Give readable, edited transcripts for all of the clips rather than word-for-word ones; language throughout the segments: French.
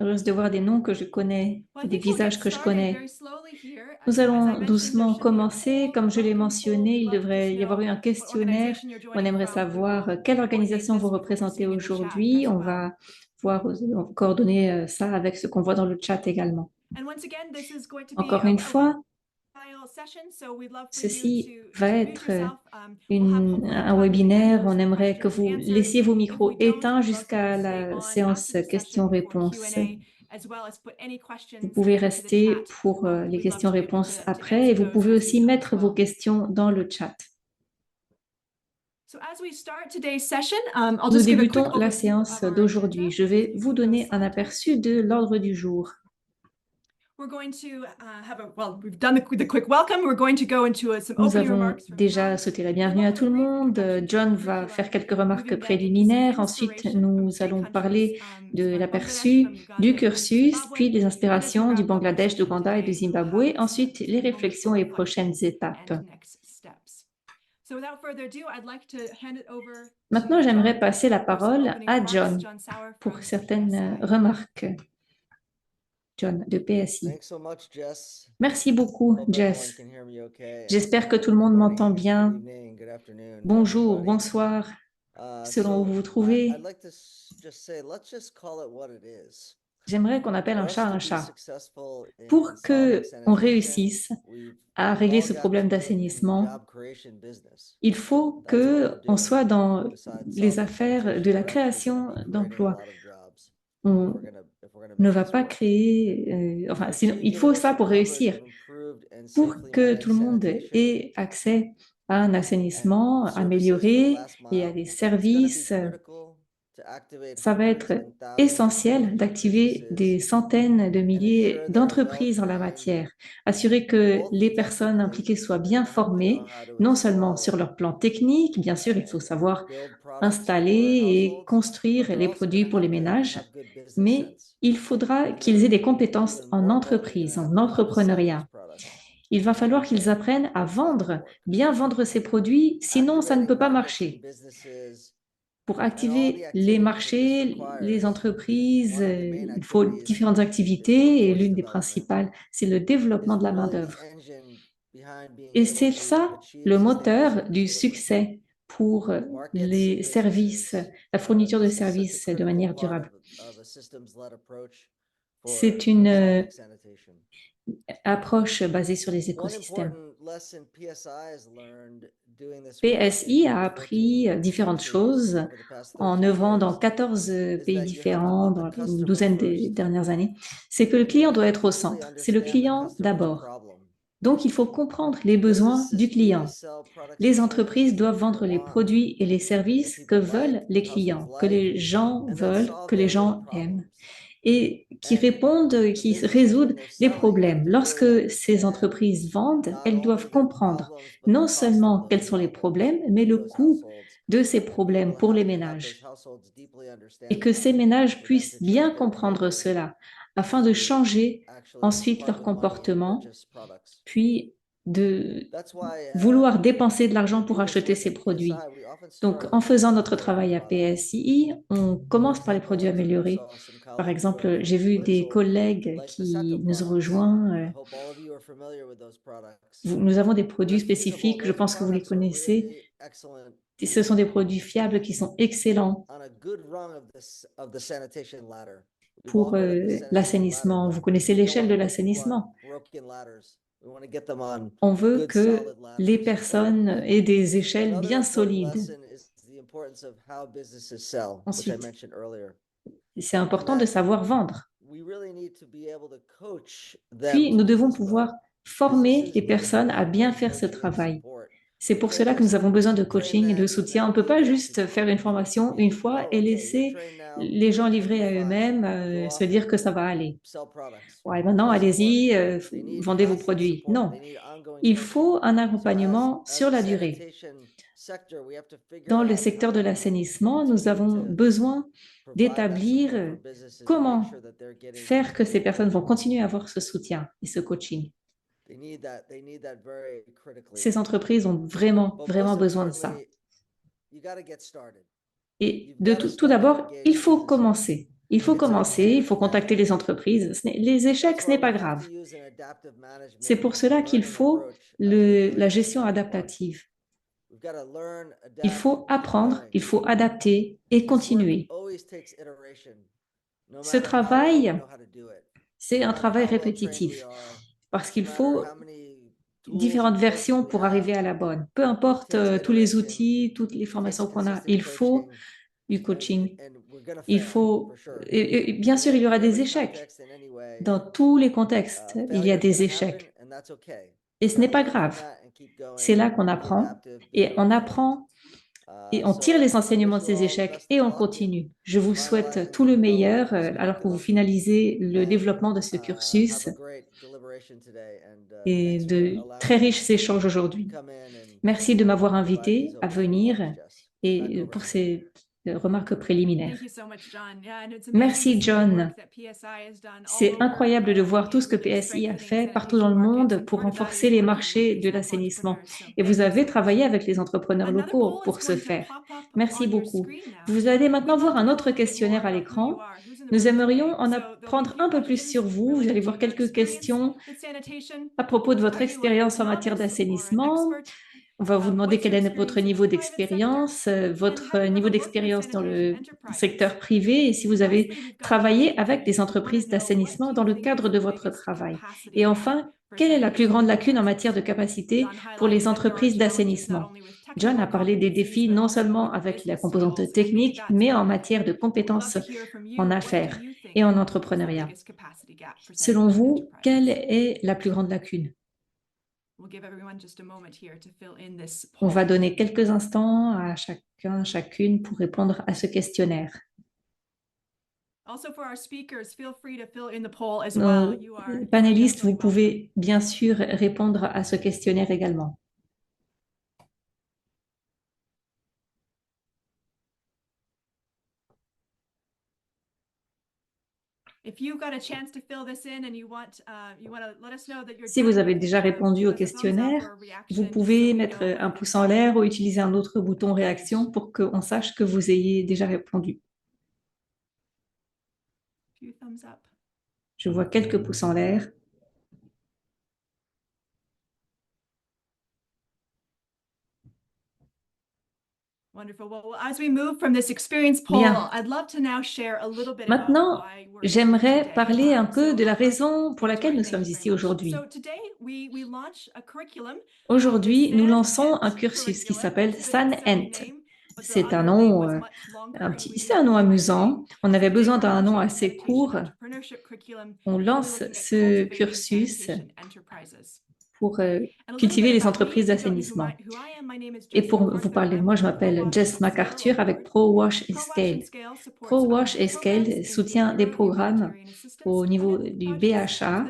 heureuse de voir des noms que je connais Well, I et des think we'll get visages que je started connais. very slowly here. Nous As I allons mentioned, there doucement should be a commencer. poll, Comme je a l'ai welcome poll. mentionné, We'd il love to just devrait y avoir know eu un what questionnaire. organization you're On joining aimerait from. We will savoir quelle coordinate organisation this vous with what we're représentez seeing in the chat aujourd'hui. as On well. va voir, coordonner ça avec ce qu'on voit dans le chat également. And once again, this is going to be Encore une fois, a session, so we'd love for you ceci va to mute être yourself. We'll have hopefully un time at the end webinaire. for On some aimerait que questions and vous answers. laissiez vos If we micros don't, éteints we'd love for you to jusqu'à stay la on séance after the session for questions-réponses. Q&A, as well as put any Vous questions pouvez into the rester chat. pour les We'd love to be able questions-réponses to après et answer vous those pouvez as they aussi come as mettre vos well. questions dans le chat. So as we start today's session, I'll Nous just give a quick débutons la overview séance of our agenda d'aujourd'hui. Je so vais you vous can go donner un slide to it. aperçu de l'ordre du jour. We're going to we've done the quick welcome. We're going to go into some Nous opening avons remarks from déjà John. souhaité la We'd bienvenue love à to have tout a le brief monde. introduction to John the va curriculum faire quelques and remarques moving then into some préliminaires. Ensuite, inspiration from nous three allons countries, parler de from Bangladesh, l'aperçu from du Uganda, and from cursus, puis Zimbabwe. des And then to inspirations du wrap up our Bangladesh, session d'Ouganda et de today, we'll have Zimbabwe. Ensuite, just les a moment réflexions for et reflection prochaines étapes. and next steps. So without further ado, I'd like to hand it over Maintenant, to j'aimerais John passer la for some parole opening à remarks. John John Sauer pour from certaines PSI. remarques. John de PSI. Thanks so much, Jess. Merci beaucoup, Hope everyone Jess. can hear me okay. And J'espère que tout le good monde m'entend morning, good bien. evening, good afternoon, Bonjour, everybody. bonsoir, selon où vous vous I'd trouvez. like to just say, let's just call it what it is. J'aimerais qu'on appelle For un us chat to un be chat. successful in Pour solving que on sanitation, réussisse we've à régler all ce got problème to get in the d'assainissement, job creation business. il faut That's what we're que on doing. soit dans Besides les solving affaires de sanitation, la we're actually going to création be creating a d'emplois. lot of jobs On if we're going to ne make va this pas work. créer, enfin, We've sinon, achieved il faut ça universal pour coverage réussir. of improved and Pour safely que tout managed le monde sanitation ait accès à un and assainissement services for the amélioré last et à mile, des it's going to be services, critical to activate ça va hundreds être and thousands of essentiel connected d'activer businesses des centaines de and milliers ensure they're well d'entreprises en la trained, matière. Assurer que both les personnes technically, impliquées soient they're bien going to have to know formées, how to non seulement install sur leur plan technique, bien sûr, il faut and savoir build products installer for et households, but construire they're les also going produits to pour les have to ménages, have good business mais sense. il faudra And qu'ils aient des they're compétences even en more importantly going to entreprise, have en to know how to sell these entrepreneuriat. products. Il va falloir qu'ils So apprennent à it's not going to vendre, work. bien vendre ces produits, sinon ça ne Activating peut pas markets and marcher. businesses Pour and all the activer les activities that this marchés, les requires, entreprises, one of the main il faut activities différentes is activités et workforce l'une des development, principales, c'est le développement is de la really the main-d'œuvre. engine behind being Et able c'est to ça achieve le sustainable moteur service du delivery. succès pour Markets and les services, businesses, la fourniture de this is such a services de critical manière part durable. of a systems-led approach C'est for une solving sanitation. approche basée sur les One écosystèmes. important lesson PSI has learned doing this work PSI a in appris 14 différentes countries choses over the past en 13 œuvrant dans years 14 is pays that you have to différents put the dans une customer douzaine des first dernières années. C'est que le and you client have doit to être au deeply centre. C'est le understand the client customer's d'abord. problem. Donc, il faut comprendre les besoins du Businesses need to client. sell products and Les entreprises services that doivent people vendre les want, produits et les that services que people veulent like, les that households clients, que like, les gens and that veulent, solve que les their real gens aiment, problems. et qui And répondent, the qui businesses, when résoudent they're les selling, have problèmes. to really Lorsque ces understand entreprises vendent, not elles only doivent their comprendre problems, but the non cost of seulement quels those sont les problems problèmes, mais to le those coût households, de ces and people problèmes will pour les have to have those ménages. households deeply Et understand que that ces ménages for them puissent to bien change their comprendre behavior cela afin de to changer actually ensuite part leur with money and comportement, purchase products. puis de That's why vouloir dépenser de when l'argent we pour do this acheter work ces at produits. PSI, we often Donc, start en with faisant an notre important travail à product. PSI, on For commence par les example, produits I améliorés. saw some Par colleagues exemple, j'ai from vu des Britzel collègues like the Seto qui nous ont products. rejoints. I hope all of you are familiar with those products. Nous avons des produits They're feasible. spécifiques, je Those pense que vous les products are connaissez. really excellent Et ce sont des produits fiables qui sont excellents on a good rung of this of the sanitation ladder. We've all pour heard of the sanitation ladder, l'assainissement. but Vous connaissez we don't l'échelle want de to put people on l'assainissement. broken ladders. We want to get them on On veut good que solid les ladders. personnes aient des échelles Another bien important solides. lesson is the importance of how businesses sell, which I Ensuite, mentioned earlier. c'est And important de that savoir vendre. we really need to be able to coach them Puis, to nous do devons this well. pouvoir former Businesses les need personnes à bien ongoing faire ce coaching and travail. support. C'est We pour can't cela que nous just avons besoin de train coaching et de them and soutien. On then ne peut leave pas them to juste faire une formation une be, fois oh, et okay, you're laisser trained now, les gens livrés be à fine, eux-mêmes, go se off dire and que ça va aller. sell products. Ouais, maintenant, Doesn't work. allez-y, They need vendez vos constant produits. support. Non, They need ongoing il coaching. faut un So accompagnement as sur a la durée. sanitation sector, we have to figure Dans le out how secteur de do we l'assainissement, nous continue avons to besoin provide that d'établir support for businesses and make comment sure that they're getting faire que ces personnes vont coaching. continuer à avoir ce soutien et ce coaching. They need that very critically. Ces entreprises ont vraiment, But vraiment most besoin de ça. importantly, you got to get started. Et You've got to tout start to d'abord, il engage faut businesses. commencer. Il faut commencer, il faut contacter les entreprises. Les échecs, ce n'est pas grave. C'est pour cela qu'il faut la gestion adaptative. Il faut apprendre, il faut adapter et continuer. Ce travail, c'est un travail répétitif parce qu'il faut différentes versions pour arriver à la bonne. Peu importe tous les outils, toutes les formations qu'on a, il faut du coaching. Il faut, et bien sûr, il y aura des échecs. Dans tous les contextes, il y a des échecs. Et ce n'est pas grave. C'est là qu'on apprend et on apprend et on tire les enseignements de ces échecs et on continue. Je vous souhaite tout le meilleur alors que vous finalisez le développement de ce cursus et de très riches échanges aujourd'hui. Merci de m'avoir invité à venir et pour ces remarques préliminaires. Merci, John. C'est incroyable de voir tout ce que PSI a fait partout dans le monde pour renforcer les marchés de l'assainissement. Et vous avez travaillé avec les entrepreneurs locaux pour ce faire. Merci beaucoup. Vous allez maintenant voir un autre questionnaire à l'écran. Nous aimerions en apprendre un peu plus sur vous. Vous allez voir quelques questions à propos de votre expérience en matière d'assainissement. On va vous demander quel est votre niveau d'expérience, votre niveau d'expérience dans le secteur privé et si vous avez travaillé avec des entreprises d'assainissement dans le cadre de votre travail. Et enfin, quelle est la plus grande lacune en matière de capacité pour les entreprises d'assainissement? John a parlé des défis non seulement avec la composante technique, mais en matière de compétences en affaires et en entrepreneuriat. Selon vous, quelle est la plus grande lacune? On va donner quelques instants à chacun, chacune pour répondre à ce questionnaire. Nos panélistes, vous pouvez bien sûr répondre à ce questionnaire également. Si vous avez déjà répondu au questionnaire, vous pouvez mettre un pouce en l'air ou utiliser un autre bouton réaction pour qu'on sache que vous ayez déjà répondu. Je vois quelques pouces en l'air. Bien. Maintenant, j'aimerais parler un peu de la raison pour laquelle nous sommes ici aujourd'hui. Aujourd'hui, nous lançons un cursus qui s'appelle SANENT. C'est un nom, c'est un nom amusant. On avait besoin d'un nom assez court. On lance ce cursus pour cultiver les entreprises d'assainissement. Et pour vous parler de moi, je m'appelle Jess MacArthur avec ProWash et Scale. ProWash et Scale soutient des programmes au niveau du BHA,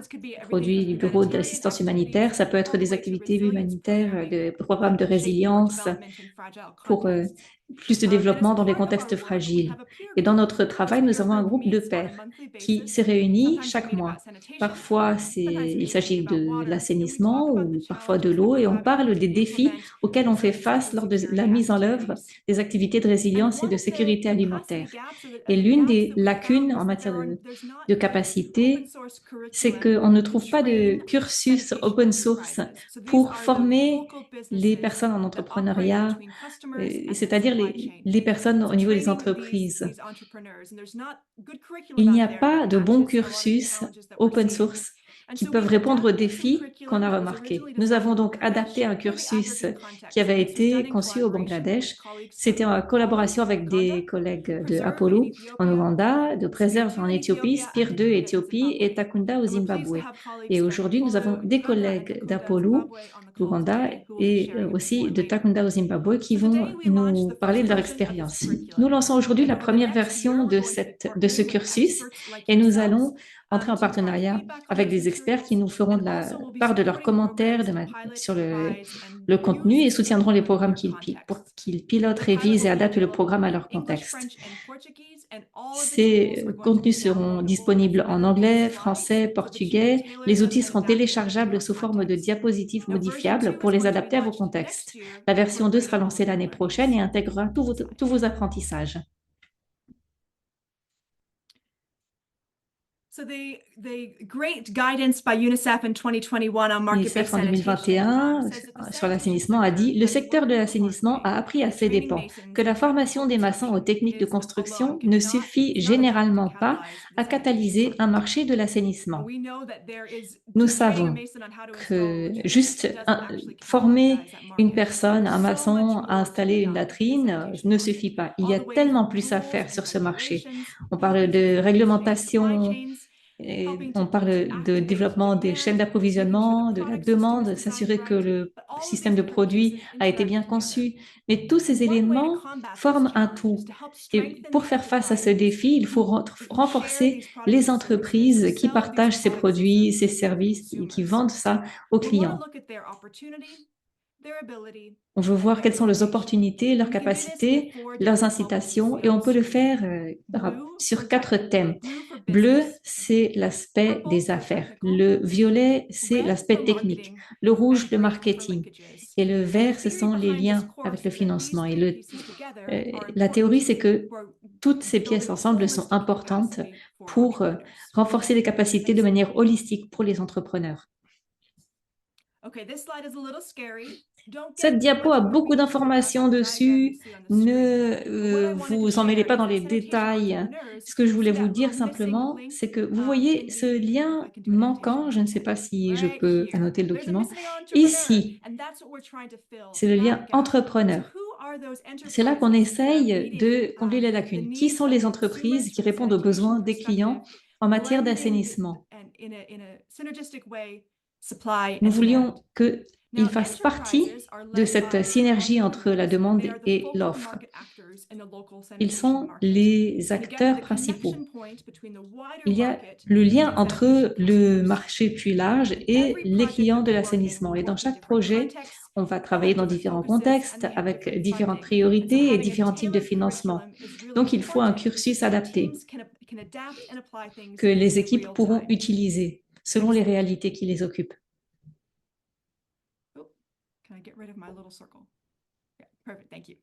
produit du Bureau d'assistance humanitaire. Ça peut être des activités humanitaires, des programmes de résilience pour plus de développement dans des contextes fragiles. Et dans notre travail, nous avons un groupe de pairs qui se réunit chaque mois. Parfois, il s'agit de l'assainissement ou parfois de l'eau et on parle des défis auxquels on fait face lors de la mise en œuvre des activités de résilience et de sécurité alimentaire. Et l'une des lacunes en matière de capacité, c'est qu'on ne trouve pas de cursus open source pour former les personnes en entrepreneuriat, c'est-à-dire les personnes au niveau des entreprises. Il n'y a pas de bon cursus open source qui peuvent répondre aux défis qu'on a remarqués. Nous avons donc adapté un cursus qui avait été conçu au Bangladesh. C'était en collaboration avec des collègues de Apollo en Ouganda, de Preserve en Éthiopie, Spire 2 Éthiopie et Takunda au Zimbabwe. Et aujourd'hui, nous avons des collègues d'Apollo, d'Ouganda et aussi de Takunda au Zimbabwe qui vont nous parler de leur expérience. Nous lançons aujourd'hui la première version de ce cursus et nous allons entrer en partenariat avec des experts qui nous feront de la part de leurs commentaires sur le contenu et soutiendront les programmes pour qu'ils pilotent, révisent et adaptent le programme à leur contexte. Ces contenus seront disponibles en anglais, français, portugais. Les outils seront téléchargeables sous forme de diapositives modifiables pour les adapter à vos contextes. La version 2 sera lancée l'année prochaine et intégrera tous vos apprentissages. The great guidance by UNICEF in 2021 on L'UNICEF market-based en 2021 sur l'assainissement a dit: le secteur de l'assainissement a appris à ses dépens que la formation des maçons aux techniques de construction ne suffit généralement pas à catalyser un marché de l'assainissement. Nous savons que juste former une personne, un maçon, à installer une latrine ne suffit pas. Il y a tellement plus à faire sur ce marché. On parle de réglementation, et on parle de développement des chaînes d'approvisionnement, de la demande, s'assurer que le système de produits a été bien conçu. Mais tous ces éléments forment un tout. Et pour faire face à ce défi, il faut renforcer les entreprises qui partagent ces produits, ces services, qui vendent ça aux clients. On veut voir quelles sont leurs opportunités, leurs capacités, leurs incitations, et on peut le faire sur 4 thèmes. Bleu, c'est l'aspect des affaires. Le violet, c'est l'aspect technique. Le rouge, le marketing. Et le vert, ce sont les liens avec le financement. Et la théorie, c'est que toutes ces pièces ensemble sont importantes pour renforcer les capacités de manière holistique pour les entrepreneurs. Cette diapo a beaucoup d'informations dessus. Ne vous en mêlez pas dans les détails. Ce que je voulais vous dire simplement, c'est que vous voyez ce lien manquant, je ne sais pas si je peux annoter le document, ici, c'est le lien entrepreneur. C'est là qu'on essaye de combler les lacunes. Qui sont les entreprises qui répondent aux besoins des clients en matière d'assainissement? Nous voulions qu'ils fassent partie de cette synergie entre la demande et l'offre. Ils sont les acteurs principaux. Il y a le lien entre le marché plus large et les clients de l'assainissement. Et dans chaque projet, on va travailler dans différents contextes, avec différentes priorités et différents types de financement. Donc, il faut un cursus adapté que les équipes pourront utiliser selon les réalités qui les occupent. Can I get rid of my little circle? Yeah, perfect, thank you.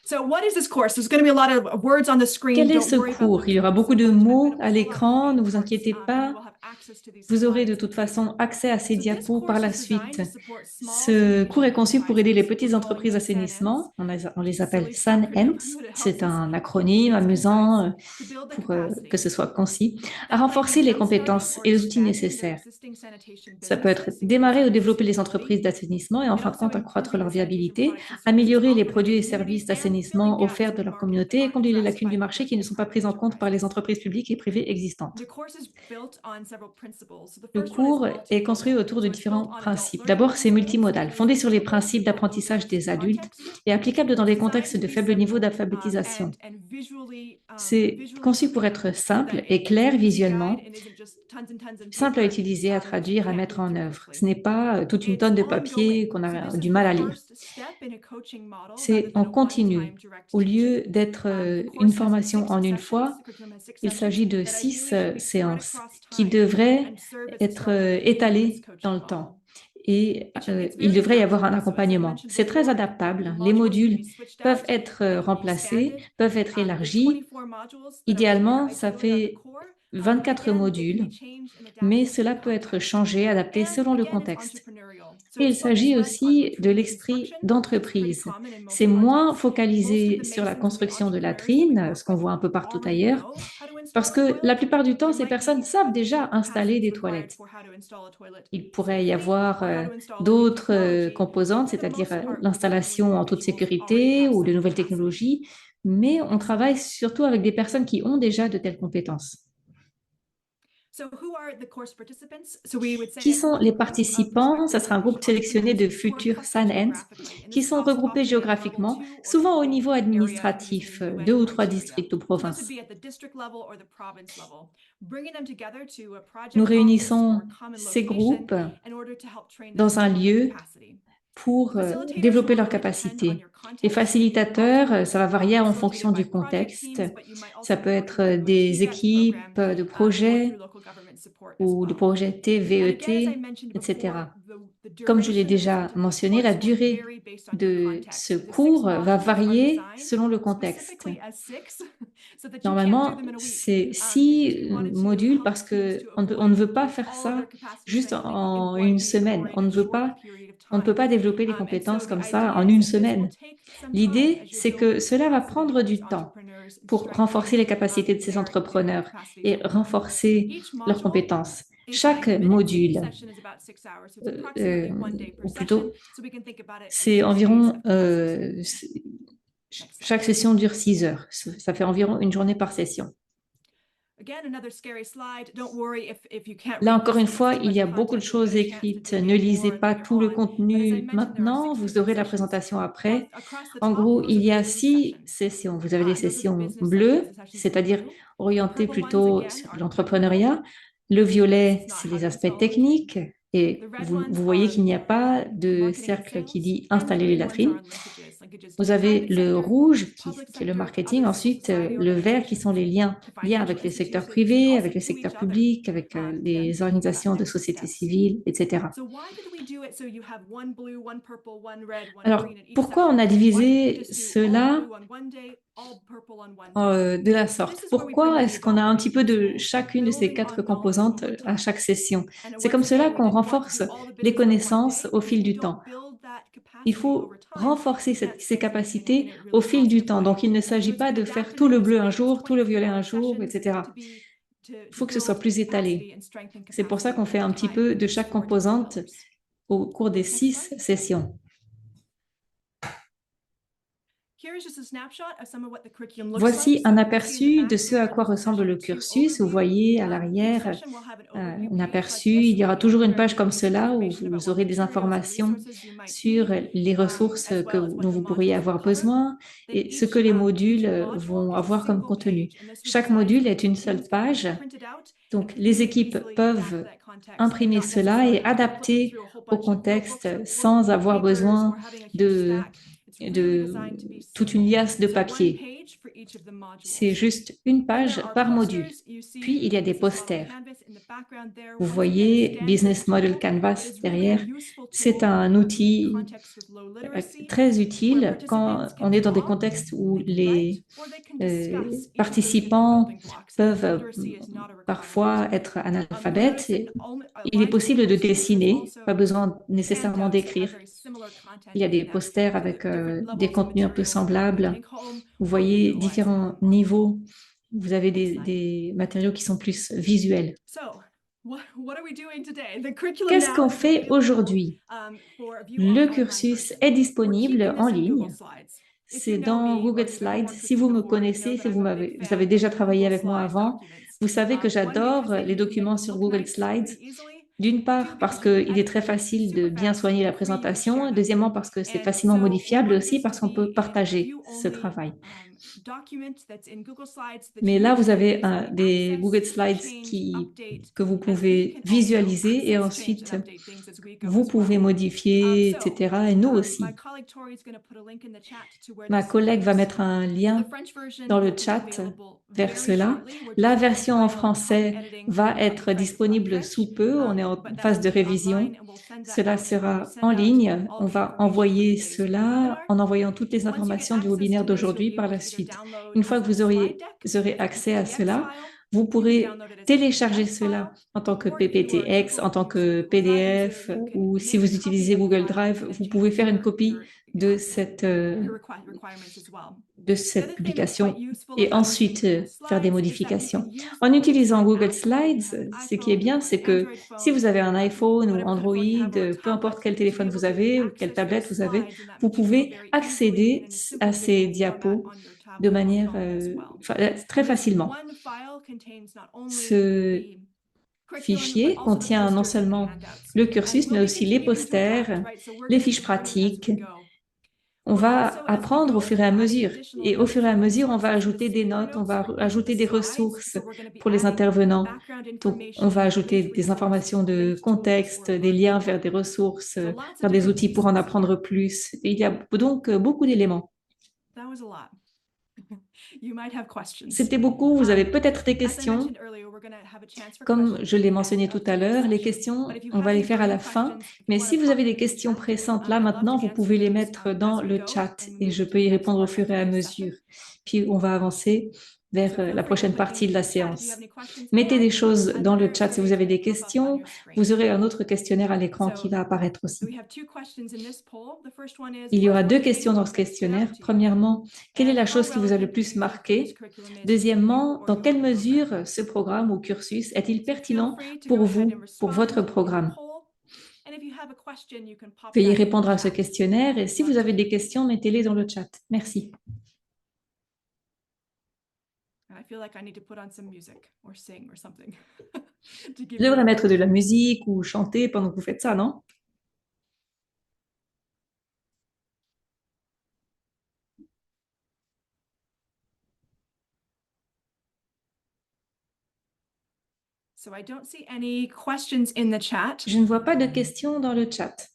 So what is this course? There's going to be a lot of words on the screen. Quel est ce cours? Il y aura beaucoup de mots à l'écran, ne vous inquiétez pas. Vous aurez de toute façon accès à ces diapos par la suite. Ce cours est conçu pour aider les petites entreprises d'assainissement. On les appelle SANENT. C'est un acronyme amusant pour que ce soit concis, à renforcer les compétences et les outils nécessaires. Ça peut être démarrer ou développer les entreprises d'assainissement et en fin de compte accroître leur viabilité, améliorer les produits et services d'assainissement offerts de leur communauté et combler les lacunes du marché qui ne sont pas prises en compte par les entreprises publiques et privées existantes. Le cours est construit autour de différents principes. D'abord, c'est multimodal, fondé sur les principes d'apprentissage des adultes et applicable dans des contextes de faible niveau d'alphabétisation. C'est conçu pour être simple et clair visuellement, simple à utiliser, à traduire, à mettre en œuvre. Ce n'est pas toute une tonne de papier qu'on a du mal à lire. C'est en continu. Au lieu d'être une formation en une fois, il s'agit de 6 séances qui devraient être étalées dans le temps. Et il devrait y avoir un accompagnement. C'est très adaptable. Les modules peuvent être remplacés, peuvent être élargis. Idéalement, ça fait 24 modules, mais cela peut être changé, adapté selon le contexte. Et il s'agit aussi de l'esprit d'entreprise. C'est moins focalisé sur la construction de latrines, ce qu'on voit un peu partout ailleurs, parce que la plupart du temps, ces personnes savent déjà installer des toilettes. Il pourrait y avoir d'autres composantes, c'est-à-dire l'installation en toute sécurité ou de nouvelles technologies, mais on travaille surtout avec des personnes qui ont déjà de telles compétences. Qui sont les participants? Ce sera un groupe sélectionné de futurs SANENT qui sont regroupés géographiquement, souvent au niveau administratif, 2 ou 3 districts ou provinces. Nous réunissons ces groupes dans un lieu pour développer leurs capacités. Les facilitateurs, ça va varier en fonction du contexte. Ça peut être des équipes de projets ou de projets TVET, etc. Comme je l'ai déjà mentionné, la durée de ce cours va varier selon le contexte. Normalement, c'est 6 modules parce on ne veut pas faire ça juste en une semaine. On ne peut pas développer les compétences comme ça en une semaine. L'idée, c'est que cela va prendre du temps pour renforcer les capacités de ces entrepreneurs et renforcer leurs compétences. Chaque module, ou plutôt, c'est environ, chaque session dure 6 heures. Ça fait environ une journée par session. Là, encore une fois, il y a beaucoup de choses écrites. Ne lisez pas tout le contenu maintenant, vous aurez la présentation après. En gros, il y a 6 sessions. Vous avez les sessions bleues, c'est-à-dire orientées plutôt sur l'entrepreneuriat. Le violet, c'est les aspects techniques. Et vous voyez qu'il n'y a pas de cercle qui dit installer les latrines. Vous avez le rouge qui est le marketing, ensuite le vert qui sont les liens avec les secteurs privés, avec les secteurs publics, avec les organisations de société civile, etc. Alors, pourquoi on a divisé cela de la sorte? Pourquoi est-ce qu'on a un petit peu de chacune de ces 4 composantes à chaque session? C'est comme cela qu'on renforce les connaissances au fil du temps. Il faut renforcer ces capacités au fil du temps. Donc, il ne s'agit pas de faire tout le bleu un jour, tout le violet un jour, etc. Il faut que ce soit plus étalé. C'est pour ça qu'on fait un petit peu de chaque composante au cours des 6 sessions. Voici un aperçu de ce à quoi ressemble le cursus. Vous voyez à l'arrière un aperçu. Il y aura toujours une page comme cela où vous aurez des informations sur les ressources dont vous pourriez avoir besoin et ce que les modules vont avoir comme contenu. Chaque module est une seule page. Donc, les équipes peuvent imprimer cela et adapter au contexte sans avoir besoin de toute une liasse de papier. C'est juste une page par module. Puis, il y a des posters. Vous voyez Business Model Canvas derrière. C'est un outil très utile quand on est dans des contextes où les participants peuvent parfois être analphabètes. Il est possible de dessiner, pas besoin nécessairement d'écrire. Il y a des posters avec des contenus un peu semblables. Vous voyez différents niveaux. Vous avez des matériaux qui sont plus visuels. Qu'est-ce qu'on fait aujourd'hui? Le cursus est disponible en ligne. C'est dans Google Slides. Si vous me connaissez, si vous avez déjà travaillé avec moi avant, vous savez que j'adore les documents sur Google Slides. D'une part, parce qu'il est très facile de bien soigner la présentation. Deuxièmement, parce que c'est facilement modifiable. Aussi, parce qu'on peut partager ce travail. Mais là, vous avez des Google Slides que vous pouvez visualiser et ensuite, vous pouvez modifier, etc. Et nous aussi. Ma collègue va mettre un lien dans le chat vers cela. La version en français va être disponible sous peu. On est en phase de révision. Cela sera en ligne. On va envoyer cela en envoyant toutes les informations du webinaire d'aujourd'hui par la suite. Une fois que vous aurez accès à cela, vous pourrez télécharger cela en tant que PPTX, en tant que PDF, ou si vous utilisez Google Drive, vous pouvez faire une copie de cette publication et ensuite faire des modifications. En utilisant Google Slides, ce qui est bien, c'est que si vous avez un iPhone ou Android, peu importe quel téléphone vous avez ou quelle tablette vous avez, vous pouvez accéder à ces diapos de manière très facilement. Ce fichier contient non seulement le cursus, mais aussi les posters, les fiches pratiques. On va apprendre au fur et à mesure. Et au fur et à mesure, on va ajouter des notes, on va ajouter des ressources pour les intervenants. Donc, on va ajouter des informations de contexte, des liens vers des ressources, vers des outils pour en apprendre plus. Et il y a donc beaucoup d'éléments. That was a lot. You might have questions. C'était beaucoup, vous avez peut-être des As I questions. mentioned earlier, we're going to have a chance for Comme questions je at l'ai the mentionné end tout of à today's l'heure, les session. questions, But if you on have va les any faire à la burning fin. questions, if you Mais wanna si vous pop avez them des in the questions chat, pressantes là I'd love to maintenant, vous answer pouvez les those, mettre dans as we le go chat and et move je into peux the y next répondre au part fur of et à today's session. mesure. Puis on va avancer vers So feel la free to prochaine put partie de things la in the chat if you séance. have any questions, Mettez des and choses dans le another chat si vous survey avez is des gonna pop up on questions. your screen. Vous aurez un autre questionnaire à l'écran qui So va apparaître aussi. we have two questions in this poll. The first one is, Il y what aura is deux one thing questions dans ce that stood out questionnaire. to you? Premièrement, quelle est And la how chose qui vous a le relevant do plus you think this marqué? curriculum is for you Deuxièmement, or dans your quelle program? mesure ce programme ou cursus est-il So feel pertinent free to pour go ahead and vous, pour votre respond in the programme? poll. And if you have a question, you can pop Veuillez that in the répondre à ce chat. questionnaire et I'd si love vous avez to- des questions, mettez-les dans le chat. Merci. I feel like I need to put on some music or sing or something to give Je you devrais a mettre de la musique ou chanter pendant que vous faites ça, non? So I don't see any questions in the chat. Je ne vois pas de questions dans le chat.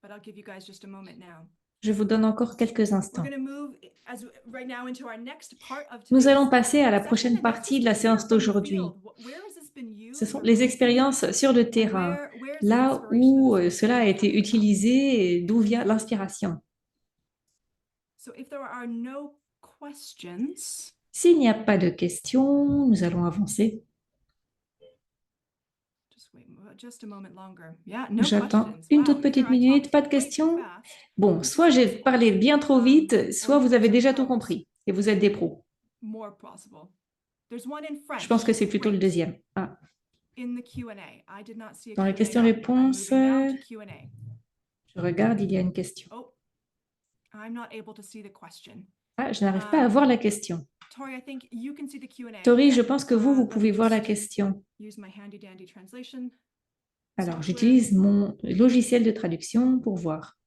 But I'll give you guys just a moment now. Je vous donne encore quelques We're instants. going to move right now into our next part of Nous today's allons passer à la session, prochaine and that's partie just de la to hear séance from the d'aujourd'hui. field. Where has this been used Ce sont or les contributed, expériences sur le and terrain, where's the là inspiration où of this cela a curriculum été coming from? utilisé et d'où vient l'inspiration. So if there are no questions, S'il n'y a pas de questions, nous allons avancer. just a moment longer. Yeah, no J'attends questions. une Wow, toute either petite I minute, talked pas de way too questions. fast, Bon, soit j'ai parlé bien trop vite, soit or you vous avez guys are déjà tout pros. compris et vous êtes des pros. More possible. There's one in French. Je pense que c'est plutôt le Great. deuxième. Ah, In the Q&A. I did not see a dans les Q&A. I'm questions-réponses, moving now to Q&A. je regarde, il y a une question. Oh, I'm not able to see the question. Ah, je n'arrive pas à voir la question. Tori, I think you can see the Q&A. Tori, je pense que vous Let pouvez me voir la just question. use my handy dandy translation. Alors, software. j'utilise mon logiciel de traduction pour voir.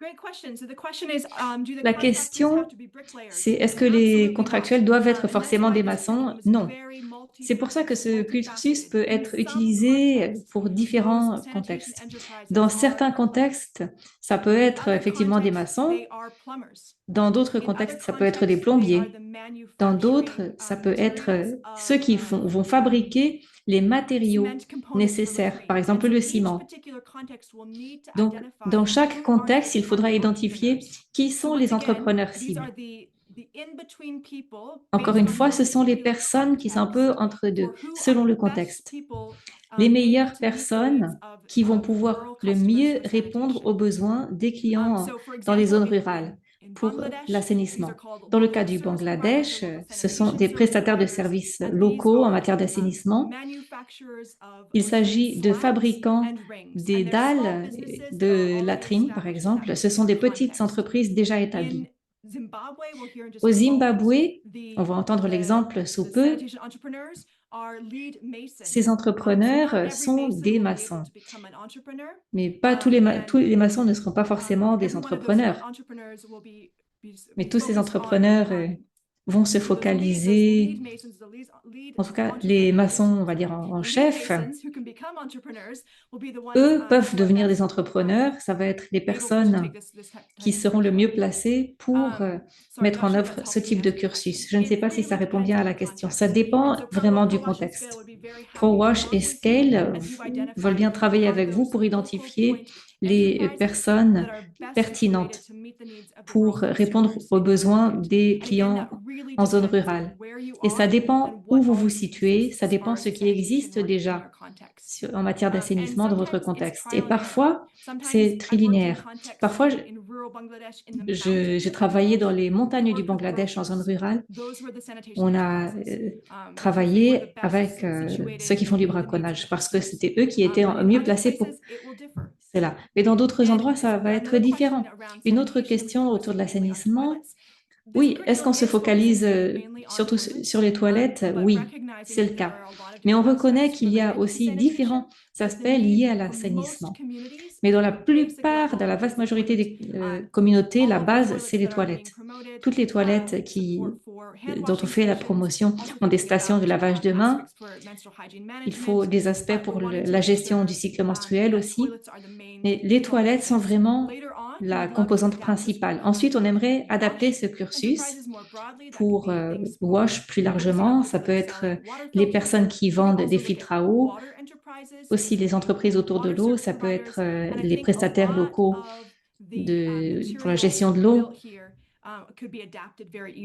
Great question. So the question is, do the La contractors question, have to be bricklayers? c'est est-ce que les Absolutely contractuels not. doivent être And that's forcément why des this maçons? curriculum is Non. very C'est pour ça que multi-purpose, ce cursus multifaceted. peut In être some utilisé contexts, pour those différents sanitation contextes. enterprises Dans are certains bricklayers. contextes, ça peut In être other effectivement des contexts, maçons. they are plumbers. Dans d'autres In other contextes, ça peut être des contexts, they are plombiers. the Dans manufacturing, d'autres, ça peut être materials ceux of, qui vont fabriquer les matériaux cement components for the nécessaires, frame. par And exemple so le each ciment. particular context will need to Donc, identify dans chaque who are contexte, the il faudra target identifier entrepreneurs. qui So sont once les again, entrepreneurs these are cibles. the in-between people Encore based une on fois, your ce sont les particular personnes qui sont un context peu entre deux, for who are selon le the best contexte. people, Les able meilleures to meet the needs personnes qui vont of pouvoir rural le customers mieux for répondre sanitation. aux besoins des clients So for dans les example, zones rurales in pour Bangladesh, these l'assainissement. are called Dans le cas local du service providers Bangladesh, or local ce sont sanitation des service prestataires de providers, services and these locaux en are matière d'assainissement. manufacturers of, Il for example, s'agit de slabs fabricants and rings, des and they're small dalles, businesses that are de already latrines, par established in that exemple. Ce sont des particular petites context. entreprises déjà In établies. Zimbabwe, we'll hear in just Au a moment, Zimbabwe, on the va entendre l'exemple sous the peu, sanitation entrepreneurs are lead masons. ces So not entrepreneurs every sont mason des will be maçons. able to become an entrepreneur. Mais pas tous les, And tous les maçons ne seront pas forcément des every one of those entrepreneurs. entrepreneurs will Mais be tous ces focused entrepreneurs vont se so those focaliser, lead masons, lead en tout cas les maçons, on va dire en chef, masons who can become entrepreneurs will be the ones eux peuvent who are devenir des best entrepreneurs. Ça va être les able to personnes take this type qui of seront le curriculum. mieux placées pour Sorry, mettre not en sure œuvre that's ce helping type de answer the cursus. question. Je ne sais It pas si ça really répond depends bien à on la the question. context. Ça dépend And so vraiment du ProWash and Scale contexte. would be very happy to ProWash work et with you Scale as you've veulent bien identified travailler who are avec vous those pour local identifier point les enterprises personnes that are best pertinentes situated to meet the needs of the pour rural répondre consumers aux in your besoins market. des And again, that clients really en zone depends rurale. where you Et ça are dépend and où what vous vous already situez, exists ça as dépend far de as ce qui sanitation existe work in déjà your context. en matière And d'assainissement de votre sometimes it's contexte. trial Et and error. parfois, Sometimes c'est I've worked in trilinéaire. contexts Parfois, in rural Bangladesh in the j'ai mountains of travaillé dans Bangladesh. les We montagnes du worked with Bangladesh en zone grocers. rurale. Those were the sanitation On a enterprises because they were the travaillé best avec ceux qui font du situated to meet the needs of braconnage the parce que customers. c'était eux qui étaient But in mieux other placés pour places, it will differ. cela. Mais dans d'autres And endroits, ça va être another question différent. around Une autre sanitation, and we question talked about autour de this mainly on l'assainissement. toilets. Oui, est-ce qu'on se focalise surtout sur les toilettes? Oui, c'est le cas. Mais on reconnaît qu'il y a aussi différents aspects liés à l'assainissement. Mais dans la plupart, dans la vaste majorité des communautés, la base, c'est les toilettes. Toutes les toilettes dont on fait la promotion ont des stations de lavage de mains. Il faut des aspects pour la gestion du cycle menstruel aussi. Mais les toilettes sont vraiment la composante principale. Ensuite, on aimerait adapter ce cursus pour WASH plus largement. Ça peut être les personnes qui vendent des filtres à eau, aussi les entreprises autour de l'eau, ça peut être les prestataires locaux pour la gestion de l'eau.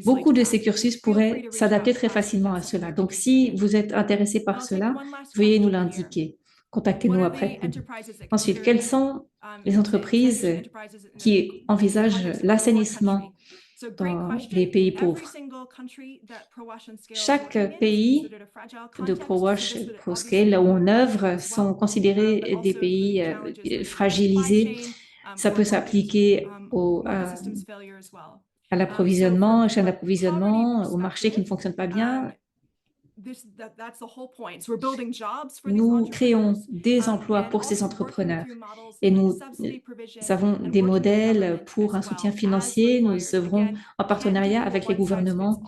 Beaucoup de ces cursus pourraient s'adapter très facilement à cela. Donc, si vous êtes intéressé par cela, veuillez nous l'indiquer. Contactez-nous après coup. Ensuite, quelles sont les entreprises qui envisagent l'assainissement dans les pays pauvres? Chaque pays de ProWash, ProScale, là où on œuvre, sont considérés des pays fragilisés. Ça peut s'appliquer à l'approvisionnement, chaîne d'approvisionnement, au marché qui ne fonctionne pas bien. Nous créons des emplois pour ces entrepreneurs et nous avons des modèles pour un soutien financier. Nous œuvrons en partenariat avec les gouvernements.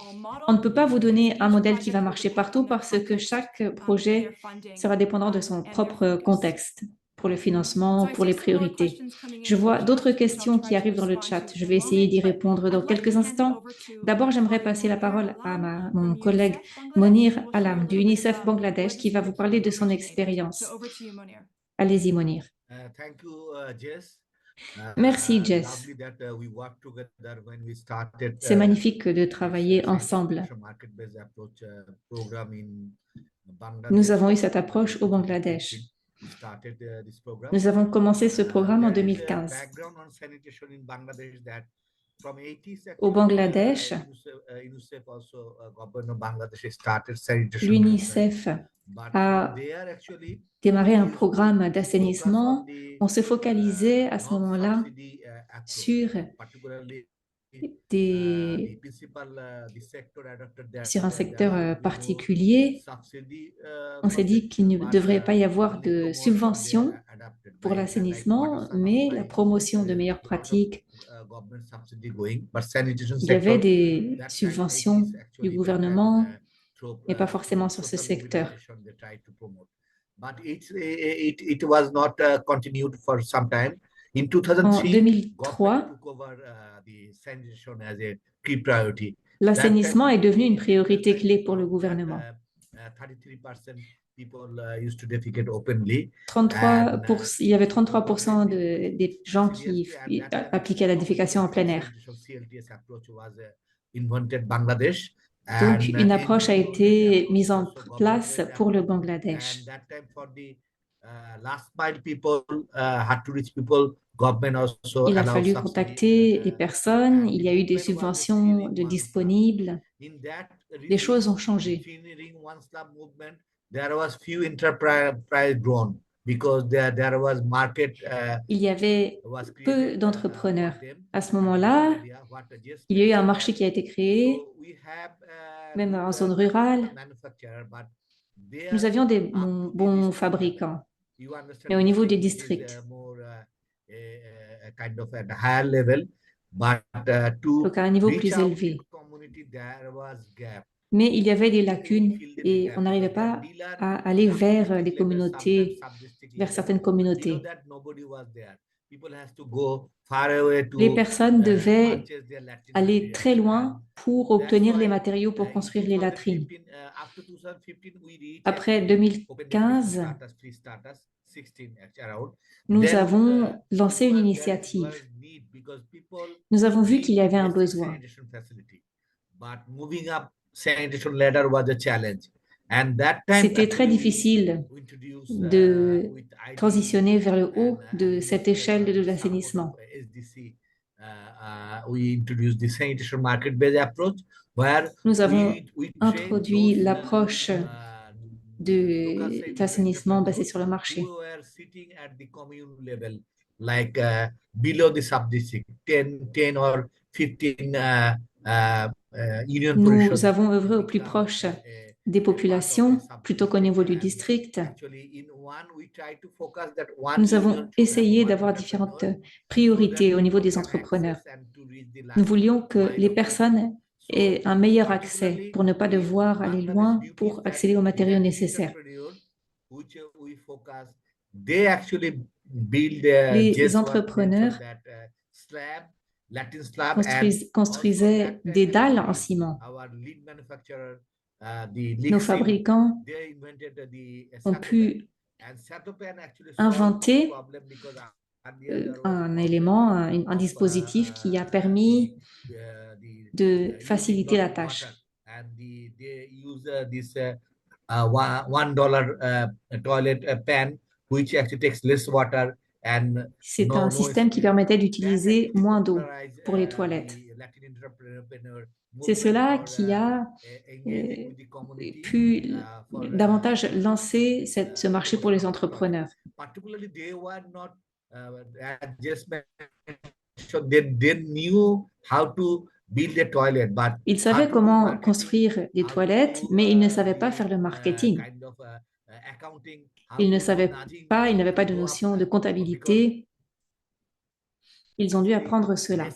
On ne peut pas vous donner un modèle qui va marcher partout parce que chaque projet sera dépendant de son propre contexte pour le financement, pour les priorités. Je vois d'autres questions qui arrivent dans le chat. Je vais essayer d'y répondre dans quelques instants. D'abord, j'aimerais passer la parole à mon collègue Monir Alam du UNICEF Bangladesh qui va vous parler de son expérience. Allez-y, Monir. Merci, Jess. C'est magnifique de travailler ensemble. Nous avons eu cette approche au Bangladesh. Nous avons commencé ce programme en 2015. Au Bangladesh, l'UNICEF a démarré un programme d'assainissement. On se focalisait à ce moment-là sur un secteur particulier. On s'est dit qu'il ne devrait pas y avoir de subventions pour l'assainissement, mais la promotion de meilleures pratiques. Il y avait des subventions du gouvernement, mais pas forcément sur ce secteur. En 2003, l'assainissement est devenu une priorité clé pour le gouvernement. 33%, il y avait 33% des gens qui appliquaient la défécation en plein air. Donc, une approche a été mise en place pour le Bangladesh. Il a fallu contacter les personnes, il y a eu des subventions de disponibles. Les choses ont changé. Il y avait peu d'entrepreneurs. À ce moment-là, il y a eu un marché qui a été créé, même en zone rurale. Nous avions des bons fabricants, mais au niveau des districts, donc à un niveau plus élevé. Mais il y avait des lacunes et on n'arrivait pas à aller vers les communautés, vers certaines communautés. Les personnes devaient aller très loin pour obtenir les matériaux pour construire les latrines. Après 2015, nous avons lancé une initiative. Nous avons vu qu'il y avait un besoin. C'était très difficile de transitionner vers le haut de cette échelle de l'assainissement. Nous avons introduit l'approche d'assainissement basée sur le marché. Nous avons œuvré au plus proche des populations plutôt qu'au niveau du district. Nous avons essayé d'avoir différentes priorités au niveau des entrepreneurs. Nous voulions que les personnes aient un meilleur accès pour ne pas devoir aller loin pour accéder aux matériaux nécessaires. Les entrepreneurs construisaient des dalles en ciment. Nos fabricants ont pu inventer un élément, un dispositif qui a permis de faciliter la tâche. C'est un système qui permettait d'utiliser moins d'eau pour les toilettes. C'est cela qui a pu davantage lancer ce marché pour les entrepreneurs. Ils savaient comment construire des toilettes, mais ils ne savaient pas faire le marketing. Ils n'avaient pas de notion de comptabilité. Ils ont dû apprendre cela.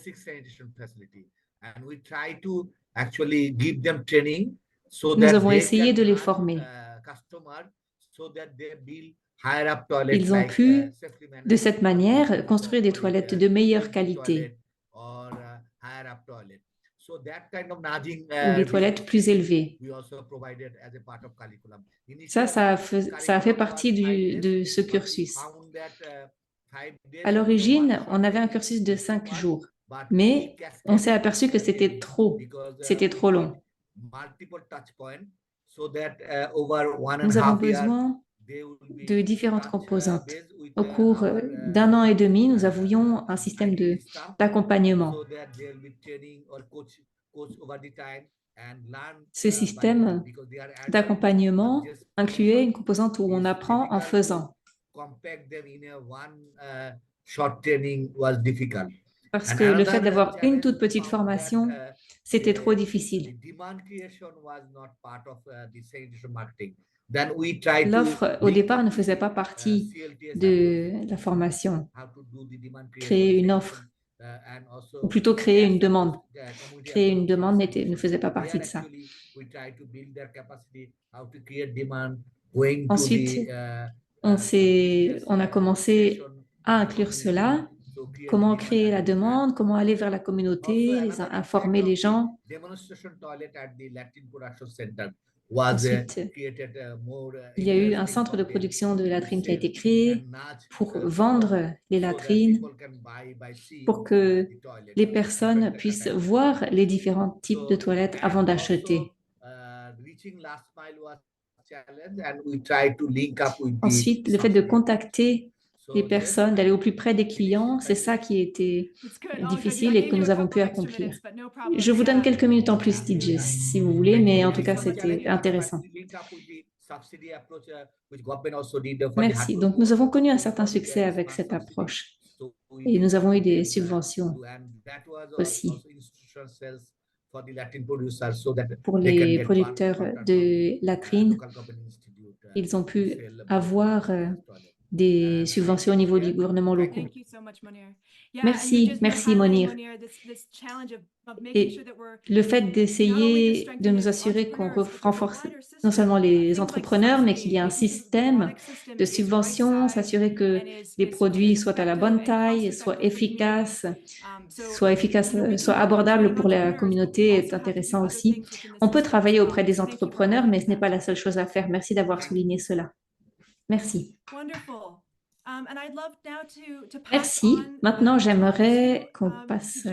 Nous avons essayé de les former. Ils ont pu, de cette manière, construire des toilettes de meilleure qualité ou des toilettes plus élevées. Ça a fait partie de ce cursus. À l'origine, on avait un cursus de 5 jours, mais on s'est aperçu que c'était trop long. Nous avons besoin de différentes composantes. Au cours d'un an et demi, nous avions un système d'accompagnement. Ce système d'accompagnement incluait une composante où on apprend en faisant. Parce que le fait d'avoir une toute petite formation, c'était trop difficile. L'offre, au départ, ne faisait pas partie de la formation. Créer une offre, ou plutôt créer une demande. Créer une demande ne faisait pas partie de ça. Ensuite, on a commencé à inclure cela. Comment créer la demande, comment aller vers la communauté, informer les gens. Ensuite, il y a eu un centre de production de latrines qui a été créé pour vendre les latrines, pour que les personnes puissent voir les différents types de toilettes avant d'acheter. Ensuite, le fait de contacter les personnes, d'aller au plus près des clients, c'est ça qui était difficile et que nous avons pu accomplir. Je vous donne quelques minutes en plus, DJ, si vous voulez, mais en tout cas, c'était intéressant. Merci. Donc, nous avons connu un certain succès avec cette approche et nous avons eu des subventions aussi pour les producteurs de latrines. Ils ont pu avoir des subventions au niveau du gouvernement local. Merci, merci Monir. Et le fait d'essayer de nous assurer qu'on renforce non seulement les entrepreneurs, mais qu'il y ait un système de subvention, s'assurer que les produits soient à la bonne taille, soient efficaces, soient abordables pour la communauté est intéressant aussi. On peut travailler auprès des entrepreneurs, mais ce n'est pas la seule chose à faire. Merci d'avoir souligné cela. Merci. Merci. Maintenant, j'aimerais qu'on passe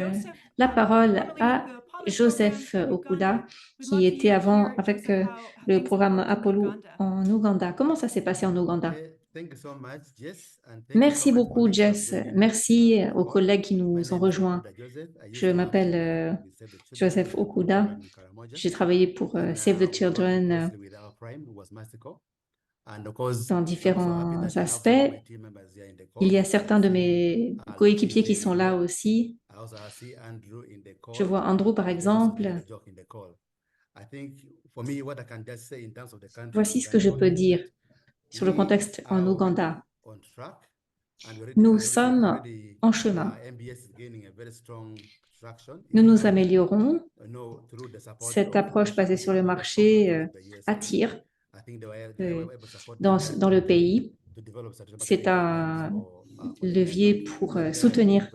la parole à Joseph Okuda, qui était avant avec le programme Apollo en Ouganda. Comment ça s'est passé en Ouganda? Merci beaucoup, Jess. Merci aux collègues qui nous ont rejoints. Je m'appelle Joseph Okuda. J'ai travaillé pour Save the Children dans différents aspects. Il y a certains de mes coéquipiers qui sont là aussi. Je vois Andrew, par exemple. Voici ce que je peux dire sur le contexte en Ouganda. Nous sommes en chemin. Nous nous améliorons. Cette approche basée sur le marché attire dans le pays. C'est un levier pour soutenir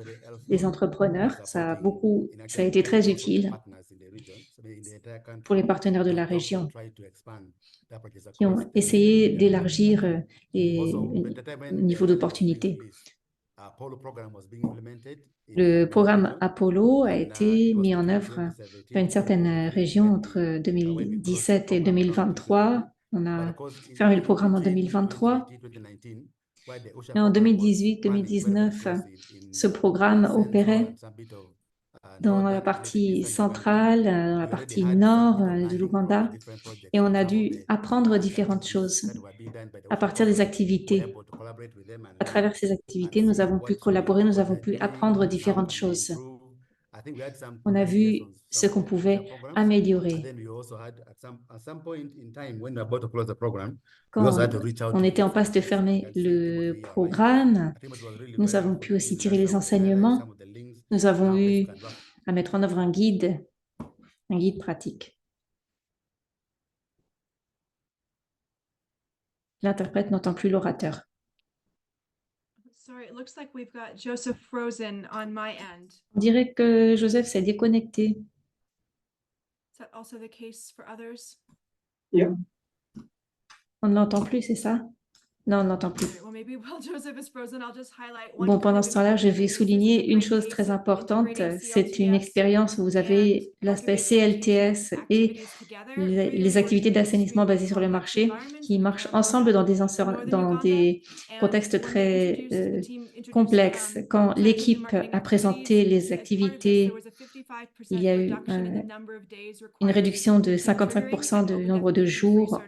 les entrepreneurs. Ça a été très utile pour les partenaires de la région qui ont essayé d'élargir les niveaux d'opportunité. Le programme Apollo a été mis en œuvre dans une certaine région entre 2017 et 2023. On a fermé le programme en 2023. Et en 2018-2019, ce programme opérait dans la partie centrale, dans la partie nord de l'Ouganda, et on a dû apprendre différentes choses à partir des activités. À travers ces activités, nous avons pu collaborer, nous avons pu apprendre différentes choses. On a vu ce qu'on pouvait améliorer. Quand on était en passe de fermer le programme, nous avons pu aussi tirer les enseignements. Nous avons eu à mettre en œuvre un guide pratique. L'interprète n'entend plus l'orateur. Sorry, it looks like we've got Joseph frozen on my end. On dirait que Joseph s'est déconnecté. Is that also the case for others? On ne l'entend plus, c'est ça? Non, on n'entend plus. Well, maybe while Joseph is frozen, I'll just highlight Bon, pendant ce temps-là, je vais souligner une chose très importante. C'est une expérience où vous avez l'aspect CLTS et les activités d'assainissement basées sur le marché qui marchent ensemble dans des contextes très complexes. Quand l'équipe a présenté les activités, il y a eu une réduction de 55% du nombre de jours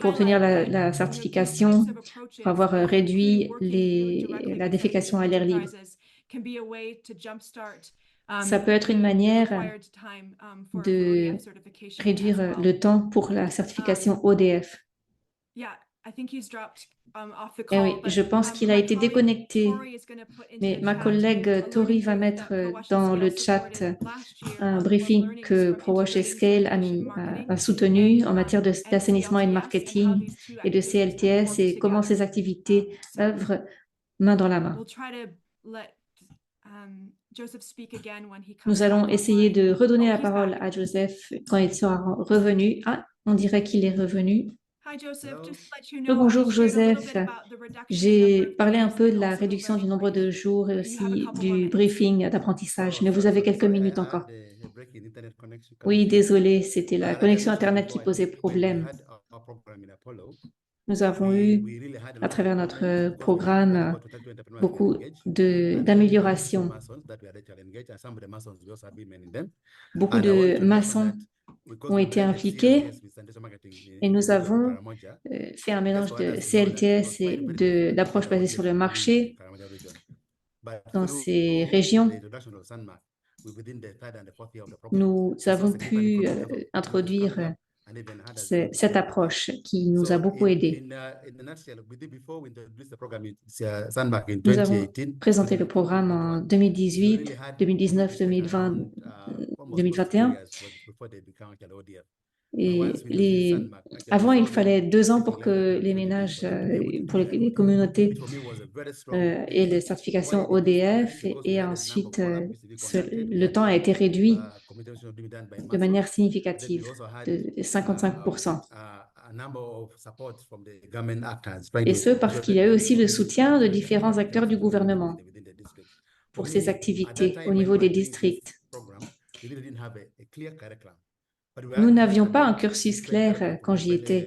pour obtenir la certification, pour avoir réduit la défécation à l'air libre. Ça peut être une manière de réduire le temps pour la certification ODF. Eh oui, je pense qu'il a été déconnecté, mais ma collègue Tori va mettre dans le chat un briefing que ProWash et Scale a soutenu en matière d'assainissement et de marketing et de CLTS et comment ces activités œuvrent main dans la main. Nous allons essayer de redonner la parole à Joseph quand il sera revenu. Ah, on dirait qu'il est revenu. Bonjour Joseph, j'ai parlé un peu de la réduction du nombre de jours et aussi du briefing d'apprentissage, mais vous avez quelques minutes encore. Oui, désolé, c'était la connexion Internet qui posait problème. Nous avons eu, à travers notre programme, beaucoup d'améliorations. Beaucoup de maçons ont été impliqués et nous avons fait un mélange de CLTS et d'approche basée sur le marché dans ces régions. Nous avons pu introduire cette approche qui nous a beaucoup aidés. Nous avons présenté le programme en 2018, 2019, 2020, 2021. Et avant, il fallait 2 ans pour que les ménages, pour les communautés aient les certifications ODF et ensuite le temps a été réduit de manière significative, de 55%. Et ce, parce qu'il y a eu aussi le soutien de différents acteurs du gouvernement pour ces activités au niveau des districts. Nous n'avions pas un cursus clair quand j'y étais.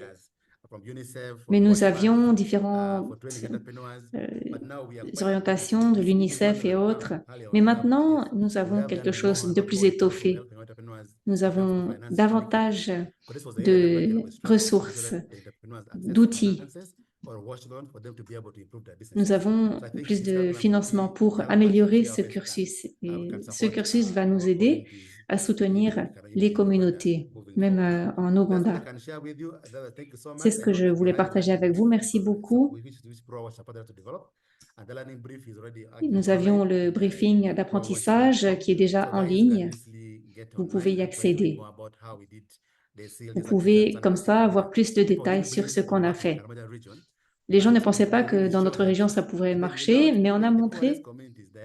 Mais nous avions différentes orientations de l'UNICEF et autres. Mais maintenant, nous avons quelque chose de plus étoffé. Nous avons davantage de ressources, d'outils. Nous avons plus de financement pour améliorer ce cursus. Et ce cursus va nous aider à soutenir les communautés, même en Ouganda. C'est ce que je voulais partager avec vous. Merci beaucoup. Nous avions le briefing d'apprentissage qui est déjà en ligne. Vous pouvez y accéder. Vous pouvez, comme ça, avoir plus de détails sur ce qu'on a fait. Les gens ne pensaient pas que dans notre région, ça pourrait marcher, mais on a montré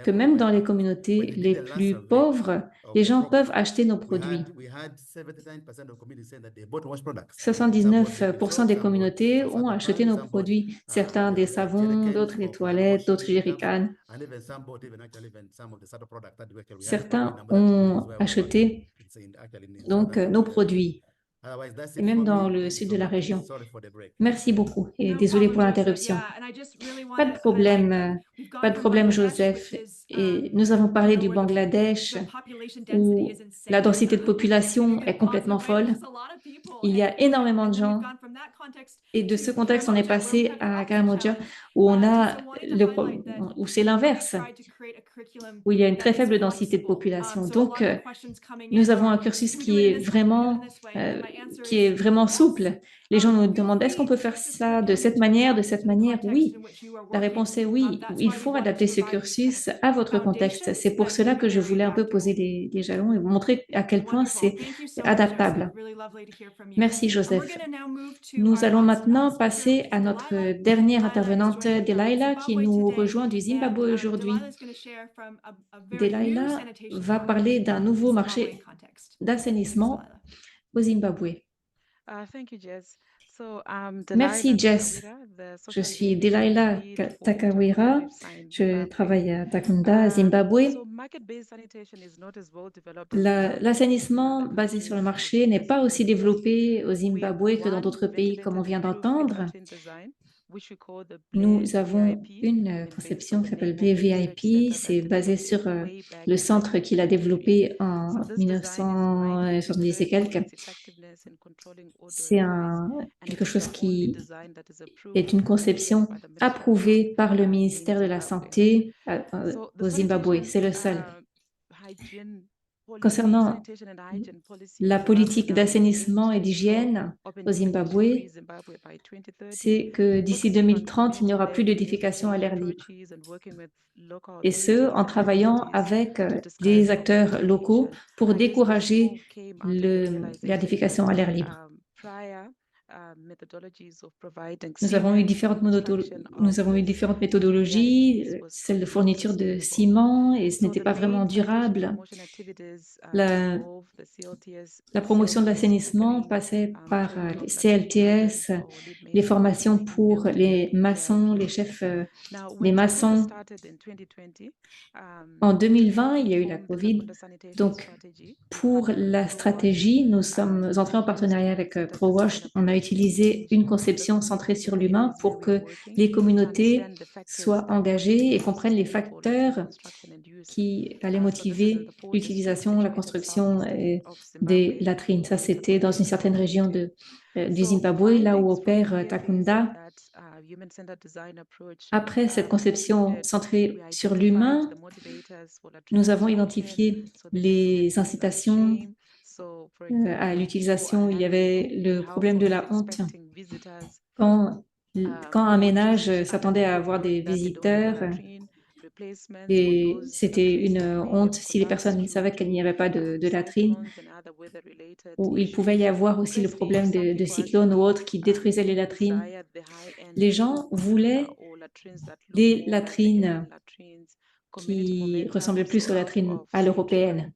que même dans les communautés les plus pauvres, les gens peuvent acheter nos produits. 79% des communautés ont acheté nos produits, certains des savons, d'autres des toilettes, d'autres jerrycans. Certains ont acheté donc nos produits, et même dans le sud de la région. Merci beaucoup et désolé pour l'interruption. Pas de problème, Joseph. Et nous avons parlé du Bangladesh où la densité de population est complètement folle. Il y a énormément de gens. Et de ce contexte, on est passé à Karamoja où où c'est l'inverse, où il y a une très faible densité de population. Donc, nous avons un cursus qui est vraiment souple. Les gens nous demandent, est-ce qu'on peut faire ça de cette manière, de cette manière? Oui. La réponse est oui. Il faut adapter ce cursus à votre contexte. C'est pour cela que je voulais un peu poser des jalons et vous montrer à quel point c'est adaptable. Merci, Joseph. Nous allons maintenant passer à notre dernière intervenante, Delilah, qui nous rejoint du Zimbabwe aujourd'hui. Delilah va parler d'un nouveau marché d'assainissement au Zimbabwe. Merci, Jess. Je suis Delilah Takawira. Je travaille à Takunda, Zimbabwe. L'assainissement basé sur le marché n'est pas aussi développé au Zimbabwe que dans d'autres pays, comme on vient d'entendre. Nous avons une conception qui s'appelle BVIP. C'est basé sur le centre qu'il a développé en 1970 et quelques. C'est quelque chose qui est une conception approuvée par le ministère de la Santé au Zimbabwe. C'est le seul. Concernant la politique d'assainissement et d'hygiène au Zimbabwe, c'est que d'ici 2030, il n'y aura plus de défécation à l'air libre. Et ce, en travaillant avec des acteurs locaux pour décourager la défécation à l'air libre. Nous avons eu différentes méthodologies, celle de fourniture de ciment, et ce n'était pas vraiment durable. La promotion de l'assainissement passait par les CLTS, les formations pour les maçons, les chefs, les maçons. En 2020, il y a eu la COVID. Donc, pour la stratégie, nous sommes entrés en partenariat avec ProWash. On a utilisé une conception centrée sur l'humain pour que les communautés soient engagées et comprennent les facteurs qui allaient motiver l'utilisation, la construction des latrines. Ça, c'était dans une certaine région du Zimbabwe, là où opère Takunda. Après cette conception centrée sur l'humain, nous avons identifié les incitations à l'utilisation. Il y avait le problème de la honte. Quand un ménage s'attendait à avoir des visiteurs, et c'était une honte si les personnes savaient qu'il n'y avait pas de latrine, ou il pouvait y avoir aussi le problème de cyclones ou autres qui détruisaient les latrines. Les gens voulaient des latrines qui ressemblaient plus aux latrines à l'européenne.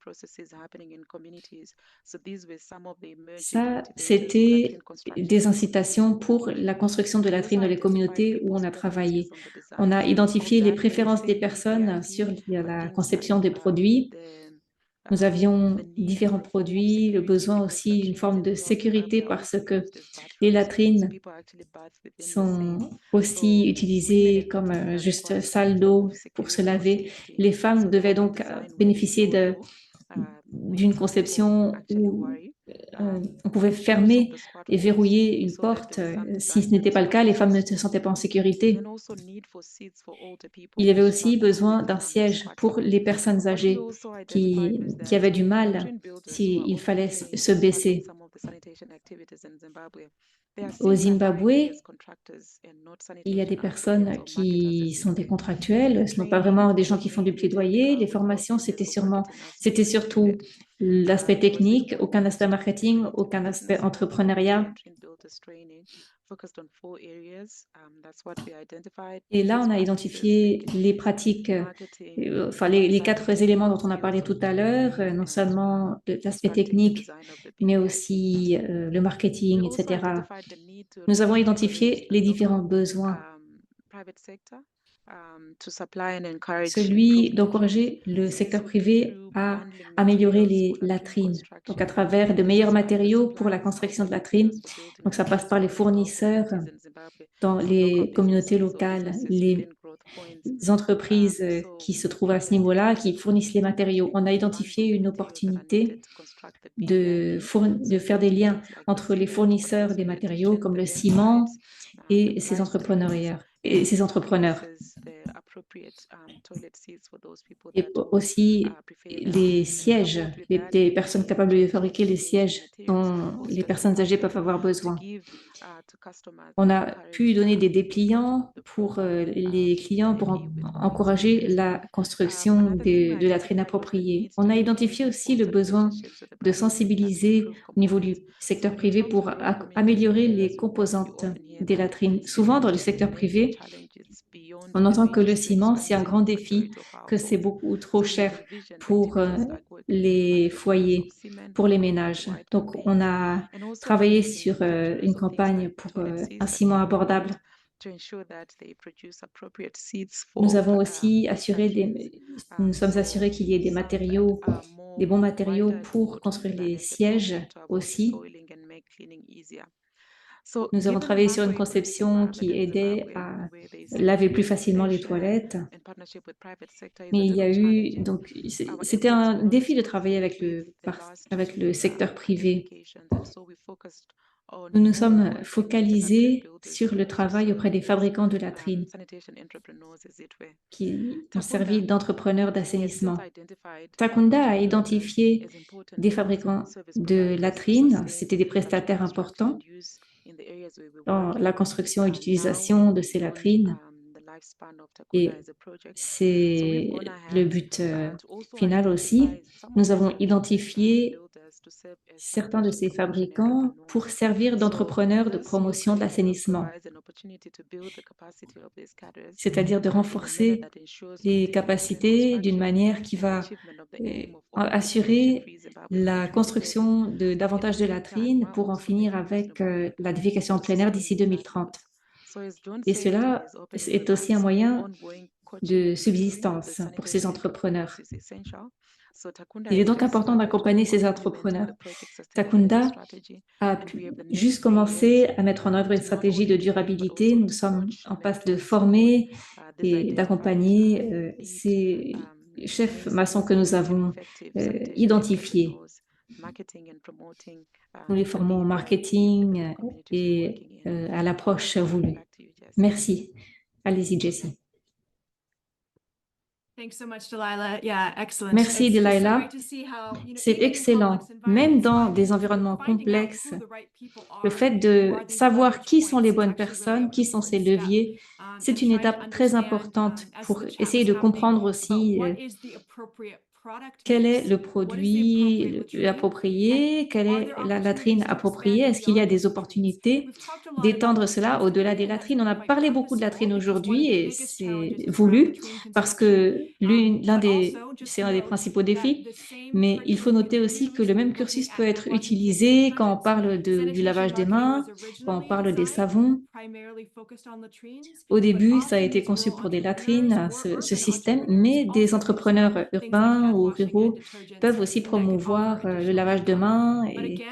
Ça, c'était des incitations pour la construction de latrines dans les communautés où on a travaillé. On a identifié les préférences des personnes sur la conception des produits Nous avions différents produits, le besoin aussi d'une forme de sécurité parce que les latrines sont aussi utilisées comme juste salle d'eau pour se laver. Les femmes devaient donc bénéficier d'une conception où on pouvait fermer et verrouiller une porte. Si ce n'était pas le cas, les femmes ne se sentaient pas en sécurité. Il y avait aussi besoin d'un siège pour les personnes âgées qui avaient du mal s'il fallait se baisser. Au Zimbabwe, il y a des personnes qui sont des contractuels, ce ne sont pas vraiment des gens qui font du plaidoyer. Les formations, c'était surtout l'aspect technique, aucun aspect marketing, aucun aspect entrepreneuriat. Et là, on a identifié les pratiques, enfin les quatre éléments dont on a parlé tout à l'heure, non seulement l'aspect technique, mais aussi le marketing, etc. Nous avons identifié les différents besoins. Celui d'encourager le secteur privé à améliorer les latrines, donc à travers de meilleurs matériaux pour la construction de latrines. Donc ça passe par les fournisseurs dans les communautés locales, les entreprises qui se trouvent à ce niveau-là, qui fournissent les matériaux. On a identifié une opportunité de faire des liens entre les fournisseurs des matériaux comme le ciment et ces entrepreneurs. Et aussi les sièges, des personnes capables de fabriquer les sièges dont les personnes âgées peuvent avoir besoin. On a pu donner des dépliants pour les clients pour encourager la construction de latrines appropriées. On a identifié aussi le besoin de sensibiliser au niveau du secteur privé pour améliorer les composantes des latrines. Souvent, dans le secteur privé, on entend que le ciment, c'est un grand défi, que c'est beaucoup trop cher pour les foyers, pour les ménages. Donc, on a travaillé sur une campagne pour un ciment abordable. Nous avons aussi nous sommes assurés qu'il y ait des matériaux, des bons matériaux pour construire les sièges aussi. Nous avons travaillé sur une conception qui aidait à laver plus facilement les toilettes. Mais il y a eu, donc, c'était un défi de travailler avec le secteur privé. Nous nous sommes focalisés sur le travail auprès des fabricants de latrines qui ont servi d'entrepreneurs d'assainissement. Takunda a identifié des fabricants de latrines, c'était des prestataires importants dans la construction et l'utilisation de ces latrines. Et c'est le but final aussi. Nous avons identifié certains de ces fabricants pour servir d'entrepreneurs de promotion de l'assainissement, c'est-à-dire de renforcer les capacités d'une manière qui va assurer la construction de davantage de latrines pour en finir avec la défécation en plein air d'ici 2030. Et cela est aussi un moyen de subsistance pour ces entrepreneurs. Il est donc important d'accompagner ces entrepreneurs. Takunda a juste commencé à mettre en œuvre une stratégie de durabilité. Nous sommes en passe de former et d'accompagner ces chefs maçons que nous avons identifiés. Nous les formons au marketing et à l'approche voulue. Merci. Allez-y, Jessie. Merci, Delilah. C'est excellent. Même dans des environnements complexes, le fait de savoir qui sont les bonnes personnes, qui sont ces leviers, c'est une étape très importante pour essayer de comprendre aussi quel est le produit approprié, quelle est la latrine appropriée, est-ce qu'il y a des opportunités d'étendre cela au-delà des latrines. On a parlé beaucoup de latrines aujourd'hui et c'est voulu parce que c'est un des principaux défis, mais il faut noter aussi que le même cursus peut être utilisé quand on parle du lavage des mains, quand on parle des savons. Au début, ça a été conçu pour des latrines, ce système, mais des entrepreneurs urbains ou ruraux peuvent aussi promouvoir le lavage de mains et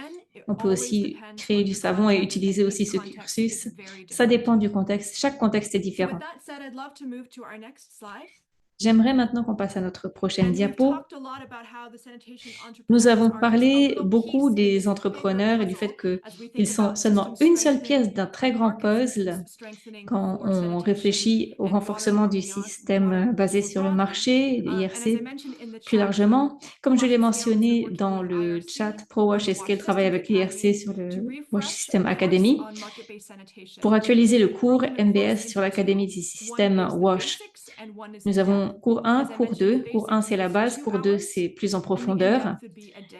on peut aussi créer du savon et utiliser aussi ce cursus. Ça dépend du contexte. Chaque contexte est différent. J'aimerais maintenant qu'on passe à notre prochaine diapo. Nous avons parlé beaucoup des entrepreneurs et du fait qu'ils sont seulement une seule pièce d'un très grand puzzle quand on réfléchit au renforcement du système basé sur le marché, l'IRC plus largement. Comme je l'ai mentionné dans le chat, ProWash et Scale travaillent avec l'IRC sur le Wash System Academy pour actualiser le cours MBS sur l'Académie du système Wash. Nous avons cours 1, cours 2. Cours 1, c'est la base. Cours 2, c'est plus en profondeur.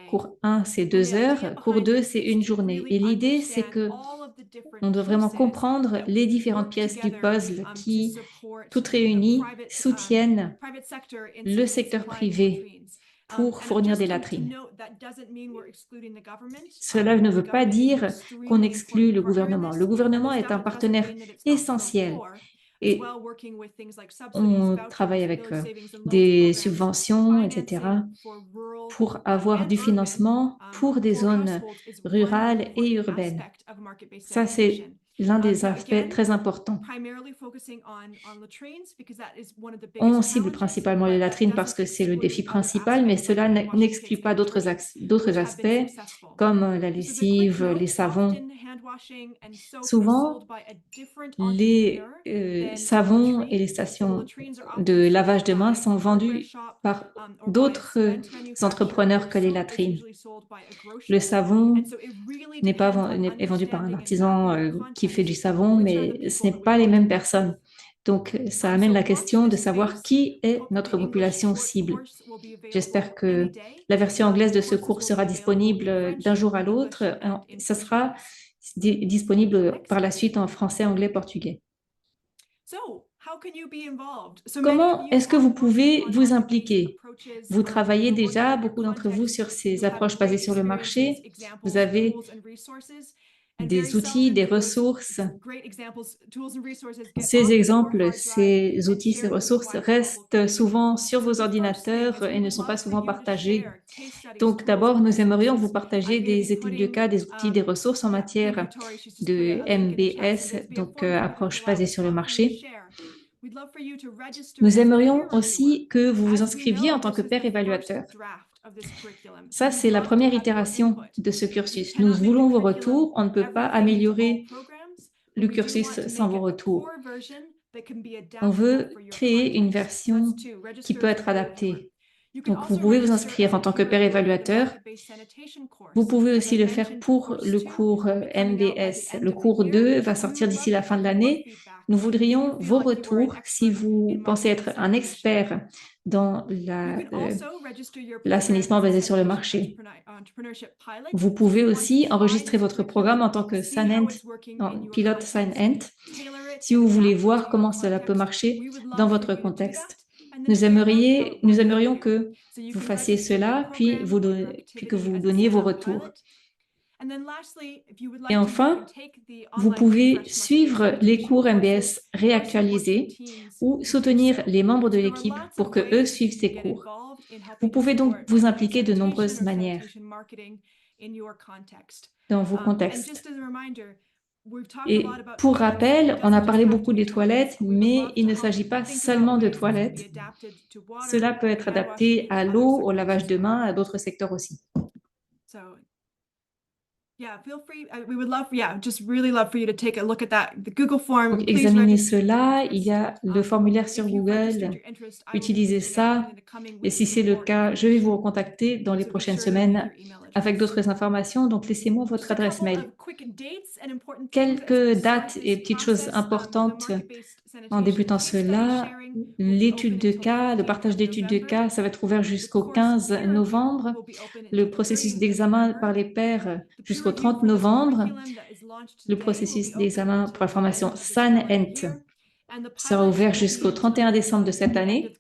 Cours 1, c'est 2 heures. Cours 2, c'est une journée. Et l'idée, c'est que on doit vraiment comprendre les différentes pièces du puzzle qui, toutes réunies, soutiennent le secteur privé pour fournir des latrines. Cela ne veut pas dire qu'on exclut le gouvernement. Le gouvernement est un partenaire essentiel. Et on travaille avec des subventions, etc., pour avoir du financement pour des zones rurales et urbaines. Ça, c'est l'un des aspects très importants. On cible principalement les latrines parce que c'est le défi principal, mais cela n'exclut pas d'autres aspects comme la lessive, les savons. Souvent, les savons et les stations de lavage de mains sont vendus par d'autres entrepreneurs que les latrines. Le savon est vendu par un artisan qui fait du savon, mais ce n'est pas les mêmes personnes. Donc, ça amène la question de savoir qui est notre population cible. J'espère que la version anglaise de ce cours sera disponible d'un jour à l'autre. Ça sera disponible par la suite en français, anglais, portugais. Comment est-ce que vous pouvez vous impliquer? Vous travaillez déjà, beaucoup d'entre vous, sur ces approches basées sur le marché. Vous avez des outils, des ressources. Ces exemples, ces outils, ces ressources restent souvent sur vos ordinateurs et ne sont pas souvent partagés. Donc, d'abord, nous aimerions vous partager des études de cas, des outils, des ressources en matière de MBS, donc approche basée sur le marché. Nous aimerions aussi que vous vous inscriviez en tant que pair évaluateur. Ça, c'est la première itération de ce cursus. Nous voulons vos retours. On ne peut pas améliorer le cursus sans vos retours. On veut créer une version qui peut être adaptée. Donc, vous pouvez vous inscrire en tant que pair évaluateur. Vous pouvez aussi le faire pour le cours MBS. Le cours 2 va sortir d'ici la fin de l'année. Nous voudrions vos retours si vous pensez être un expert dans l'assainissement basé sur le marché. Vous pouvez aussi enregistrer votre programme en tant que pilote SignEnt si vous voulez voir comment cela peut marcher dans votre contexte. Nous aimerions que vous fassiez cela, puis que vous donniez vos retours. Et enfin, vous pouvez suivre les cours MBS réactualisés ou soutenir les membres de l'équipe pour que eux suivent ces cours. Vous pouvez donc vous impliquer de nombreuses manières dans vos contextes. Et pour rappel, on a parlé beaucoup des toilettes, mais il ne s'agit pas seulement de toilettes. Cela peut être adapté à l'eau, au lavage de mains, à d'autres secteurs aussi. Donc, examinez cela. Il y a le formulaire sur Google. Utilisez ça. Et si c'est le cas, je vais vous recontacter dans les prochaines semaines avec d'autres informations. Donc, laissez-moi votre adresse mail. Quelques dates et petites choses importantes en débutant cela. L'étude de cas, le partage d'études de cas, ça va être ouvert jusqu'au 15 novembre. Le processus d'examen par les pairs jusqu'au 30 novembre. Le processus d'examen pour la formation SANENT sera ouvert jusqu'au 31 décembre de cette année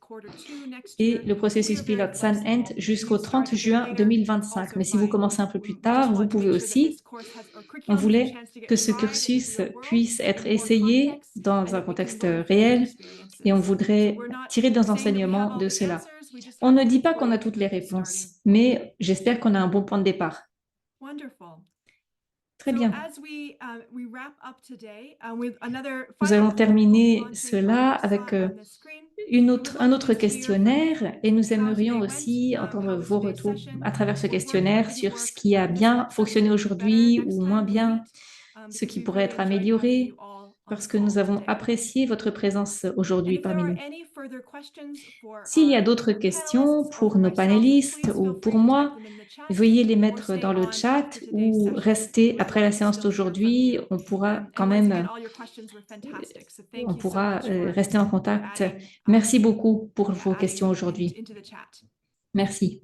et le processus pilote SANENT jusqu'au 30 juin 2025. Mais si vous commencez un peu plus tard, vous pouvez aussi. On voulait que ce cursus puisse être essayé dans un contexte réel et on voudrait tirer des enseignements de cela. On ne dit pas qu'on a toutes les réponses, mais j'espère qu'on a un bon point de départ. Très bien. Nous allons terminer cela avec un autre questionnaire et nous aimerions aussi entendre vos retours à travers ce questionnaire sur ce qui a bien fonctionné aujourd'hui ou moins bien, ce qui pourrait être amélioré, parce que nous avons apprécié votre présence aujourd'hui parmi nous. S'il y a d'autres questions pour nos panélistes ou pour moi, veuillez les mettre dans le chat ou rester après la séance d'aujourd'hui. On pourra quand même rester en contact. Merci beaucoup pour vos questions aujourd'hui. Merci.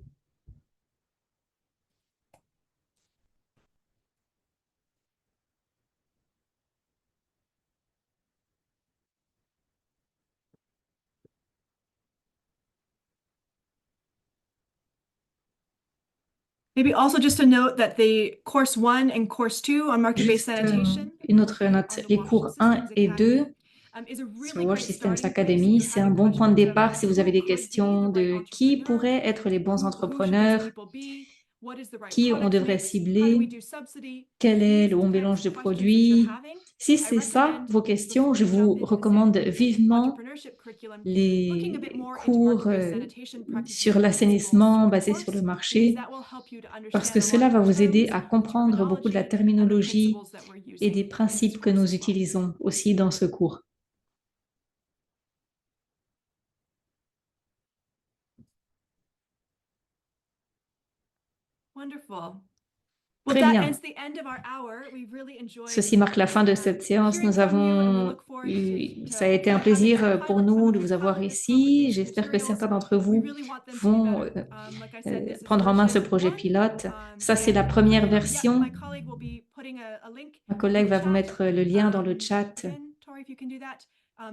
Maybe also just a note that the course 1 and course 2 on market-based sanitation. Une autre note, les cours 1 et 2 sur Wash Systems Academy, c'est un bon point de départ si vous avez des questions de qui pourraient être les bons entrepreneurs, qui on devrait cibler, quel est le bon mélange de produits. Si c'est ça, vos questions, je vous recommande vivement les cours sur l'assainissement basés sur le marché, parce que cela va vous aider à comprendre beaucoup de la terminologie et des principes que nous utilisons aussi dans ce cours. Très bien. Ceci marque la fin de cette séance. Ça a été un plaisir pour nous de vous avoir ici. J'espère que certains d'entre vous vont prendre en main ce projet pilote. Ça, c'est la première version. Ma collègue va vous mettre le lien dans le chat. Ça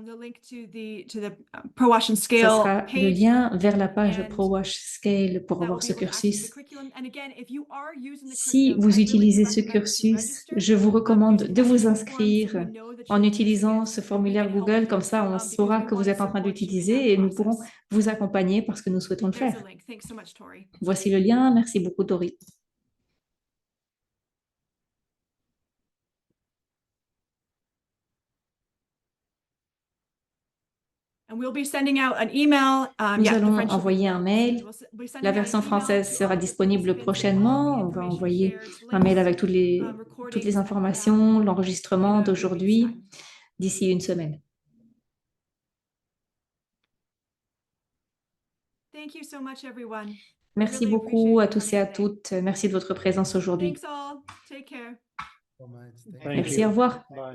sera le lien vers la page ProWash Scale pour avoir ce cursus. Si vous utilisez ce cursus, je vous recommande de vous inscrire en utilisant ce formulaire Google. Comme ça, on saura que vous êtes en train d'utiliser et nous pourrons vous accompagner parce que nous souhaitons le faire. Voici le lien. Merci beaucoup, Tori. Nous allons envoyer un mail. La version française sera disponible prochainement. On va envoyer un mail avec toutes les informations, l'enregistrement d'aujourd'hui d'ici une semaine. Merci beaucoup à tous et à toutes. Merci de votre présence aujourd'hui. Merci, au revoir.